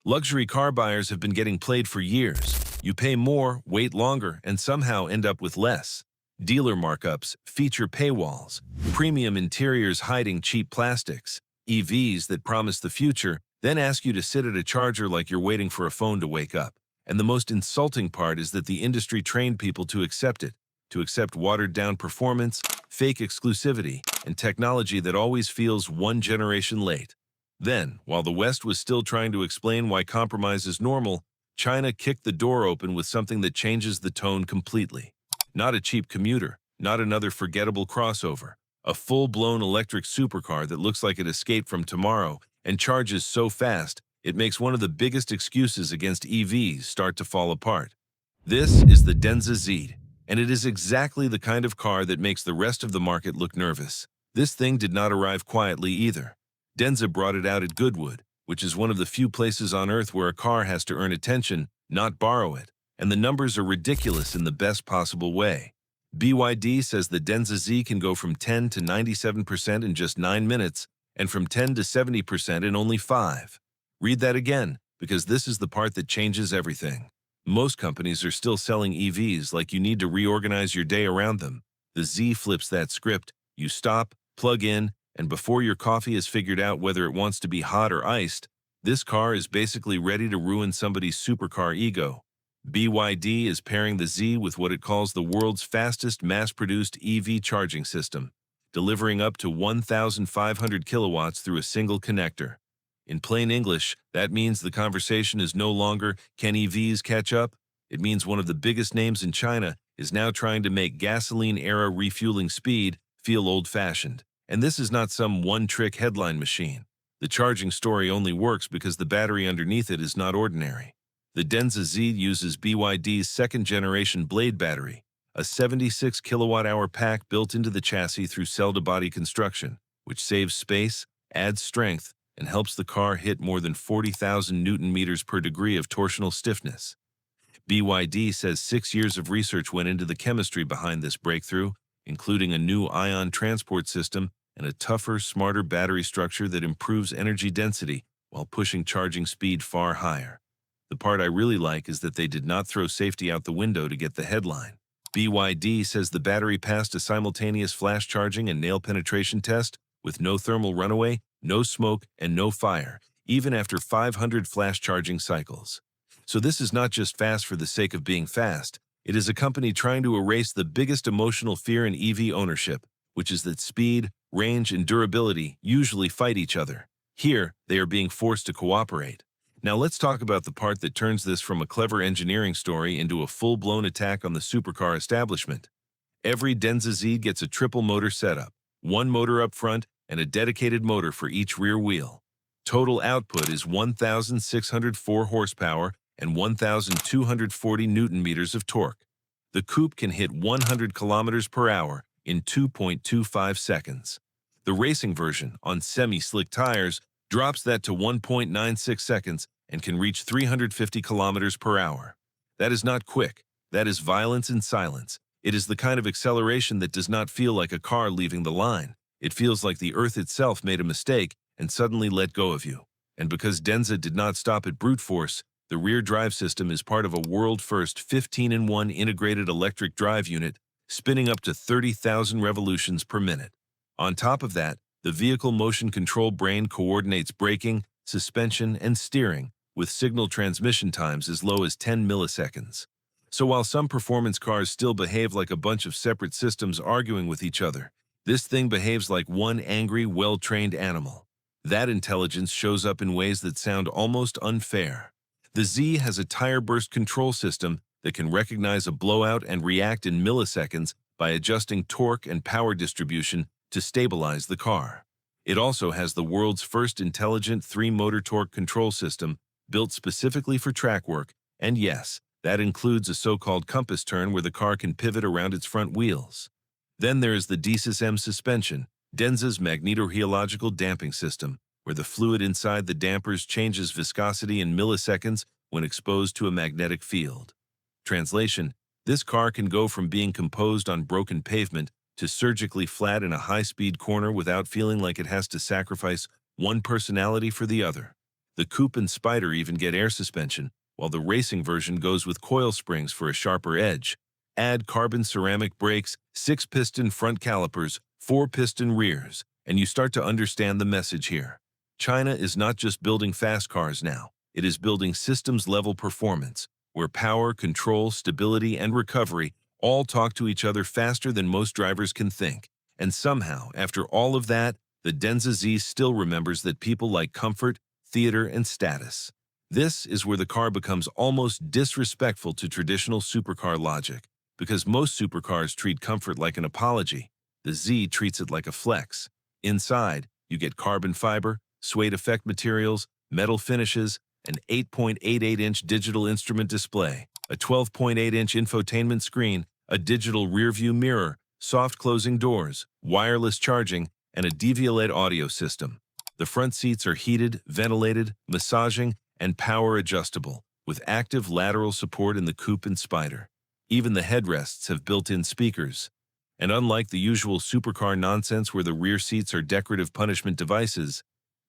Luxury car buyers have been getting played for years. You pay more, wait longer, and somehow end up with less. Dealer markups, feature paywalls, premium interiors hiding cheap plastics, EVs that promise the future, then ask you to sit at a charger like you're waiting for a phone to wake up. And the most insulting part is that the industry trained people to accept it, to accept watered-down performance, fake exclusivity, and technology that always feels one generation late. Then, while the West was still trying to explain why compromise is normal, China kicked the door open with something that changes the tone completely. Not a cheap commuter, not another forgettable crossover. A full-blown electric supercar that looks like it escaped from tomorrow and charges so fast, it makes one of the biggest excuses against EVs start to fall apart. This is the DENZA Z, and it is exactly the kind of car that makes the rest of the market look nervous. This thing did not arrive quietly either. DENZA brought it out at Goodwood, which is one of the few places on Earth where a car has to earn attention, not borrow it. And the numbers are ridiculous in the best possible way. BYD says the DENZA Z can go from 10 to 97% in just 9 minutes, and from 10 to 70% in only 5. Read that again, because this is the part that changes everything. Most companies are still selling EVs like you need to reorganize your day around them. The Z flips that script. You stop, plug in, and before your coffee has figured out whether it wants to be hot or iced, this car is basically ready to ruin somebody's supercar ego. BYD is pairing the Z with what it calls the world's fastest mass-produced EV charging system, delivering up to 1,500 kilowatts through a single connector. In plain English, that means the conversation is no longer, can EVs catch up? It means one of the biggest names in China is now trying to make gasoline-era refueling speed feel old-fashioned. And this is not some one-trick headline machine. The charging story only works because the battery underneath it is not ordinary. The DENZA Z uses BYD's second-generation Blade battery, a 76 kilowatt-hour pack built into the chassis through cell-to-body construction, which saves space, adds strength, and helps the car hit more than 40,000 newton-meters per degree of torsional stiffness. BYD says 6 years of research went into the chemistry behind this breakthrough, including a new ion transport system and a tougher, smarter battery structure that improves energy density while pushing charging speed far higher. The part I really like is that they did not throw safety out the window to get the headline. BYD says the battery passed a simultaneous flash charging and nail penetration test with no thermal runaway, no smoke, and no fire, even after 500 flash charging cycles. So this is not just fast for the sake of being fast. It is a company trying to erase the biggest emotional fear in EV ownership, which is that speed, range, and durability usually fight each other. Here, they are being forced to cooperate. Now let's talk about the part that turns this from a clever engineering story into a full-blown attack on the supercar establishment. Every DENZA Z gets a triple motor setup, one motor up front and a dedicated motor for each rear wheel. Total output is 1,604 horsepower and 1,240 newton-meters of torque. The coupe can hit 100 kilometers per hour in 2.25 seconds. The racing version, on semi-slick tires, drops that to 1.96 seconds and can reach 350 kilometers per hour. That is not quick. That is violence in silence. It is the kind of acceleration that does not feel like a car leaving the line. It feels like the Earth itself made a mistake and suddenly let go of you. And because DENZA did not stop at brute force, the rear drive system is part of a world-first 15-in-1 integrated electric drive unit, spinning up to 30,000 revolutions per minute. On top of that, the vehicle motion control brain coordinates braking, suspension, and steering, with signal transmission times as low as 10 milliseconds. So while some performance cars still behave like a bunch of separate systems arguing with each other, this thing behaves like one angry, well-trained animal. That intelligence shows up in ways that sound almost unfair. The Z has a tire burst control system that can recognize a blowout and react in milliseconds by adjusting torque and power distribution to stabilize the car. It also has the world's first intelligent 3-motor torque control system built specifically for track work, and yes, that includes a so-called compass turn where the car can pivot around its front wheels. Then there is the DiSus-M suspension, DENZA's magnetorheological damping system, where the fluid inside the dampers changes viscosity in milliseconds when exposed to a magnetic field. Translation: this car can go from being composed on broken pavement to surgically flat in a high-speed corner without feeling like it has to sacrifice one personality for the other. The coupe and Spider even get air suspension, while the racing version goes with coil springs for a sharper edge. Add carbon ceramic brakes, 6-piston front calipers, 4-piston rears, and you start to understand the message here. China is not just building fast cars now, it is building systems-level performance, where power, control, stability, and recovery all talk to each other faster than most drivers can think. And somehow, after all of that, the DENZA Z still remembers that people like comfort, theater, and status. This is where the car becomes almost disrespectful to traditional supercar logic, because most supercars treat comfort like an apology. The Z treats it like a flex. Inside, you get carbon fiber, suede effect materials, metal finishes, an 8.88-inch digital instrument display, a 12.8-inch infotainment screen, a digital rearview mirror, soft closing doors, wireless charging, and a DVLED audio system. The front seats are heated, ventilated, massaging, and power adjustable, with active lateral support in the coupe and Spider. Even the headrests have built-in speakers. And unlike the usual supercar nonsense where the rear seats are decorative punishment devices,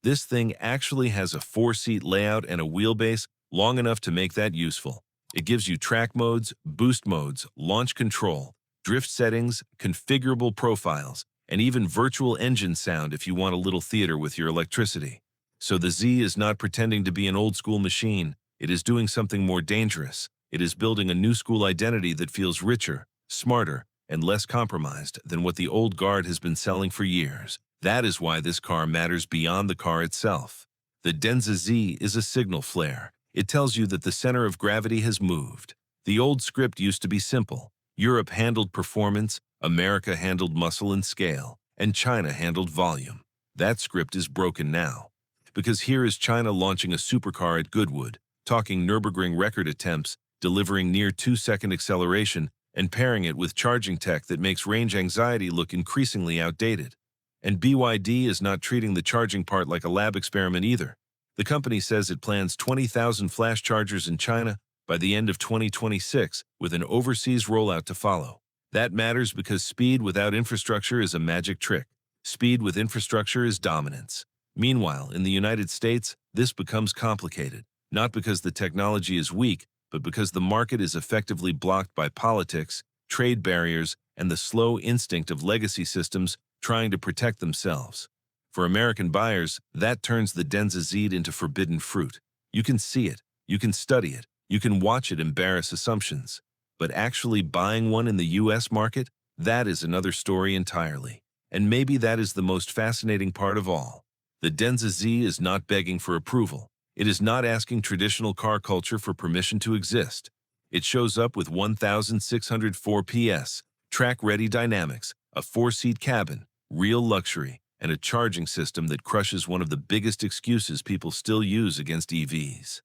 this thing actually has a 4-seat layout and a wheelbase long enough to make that useful. It gives you track modes, boost modes, launch control, drift settings, configurable profiles, and even virtual engine sound if you want a little theater with your electricity. So the Z is not pretending to be an old-school machine. It is doing something more dangerous. It is building a new-school identity that feels richer, smarter, and less compromised than what the old guard has been selling for years. That is why this car matters beyond the car itself. The DENZA Z is a signal flare. It tells you that the center of gravity has moved. The old script used to be simple. Europe handled performance, America handled muscle and scale, and China handled volume. That script is broken now. Because here is China launching a supercar at Goodwood, talking Nürburgring record attempts, delivering near 2-second acceleration, and pairing it with charging tech that makes range anxiety look increasingly outdated. And BYD is not treating the charging part like a lab experiment either. The company says it plans 20,000 flash chargers in China by the end of 2026, with an overseas rollout to follow. That matters because speed without infrastructure is a magic trick. Speed with infrastructure is dominance. Meanwhile, in the United States, this becomes complicated, not because the technology is weak, but because the market is effectively blocked by politics, trade barriers, and the slow instinct of legacy systems trying to protect themselves. For American buyers, that turns the DENZA Z into forbidden fruit. You can see it, you can study it, you can watch it embarrass assumptions. But actually buying one in the US market, that is another story entirely. And maybe that is the most fascinating part of all. The DENZA Z is not begging for approval. It is not asking traditional car culture for permission to exist. It shows up with 1,604 PS, track-ready dynamics, a 4-seat cabin, real luxury, and a charging system that crushes one of the biggest excuses people still use against EVs.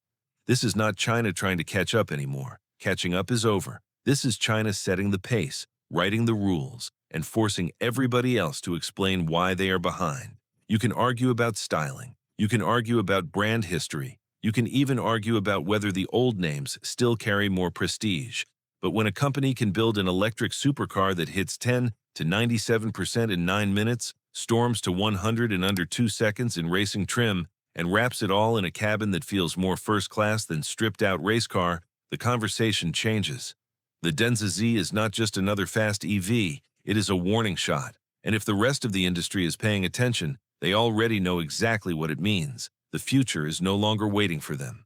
This is not China trying to catch up anymore. Catching up is over. This is China setting the pace, writing the rules, and forcing everybody else to explain why they are behind. You can argue about styling. You can argue about brand history. You can even argue about whether the old names still carry more prestige. But when a company can build an electric supercar that hits 10 to 97% in 9 minutes, storms to 100 in under 2 seconds in racing trim, and wraps it all in a cabin that feels more first-class than stripped-out race car, the conversation changes. The DENZA Z is not just another fast EV, it is a warning shot. And if the rest of the industry is paying attention, they already know exactly what it means. The future is no longer waiting for them.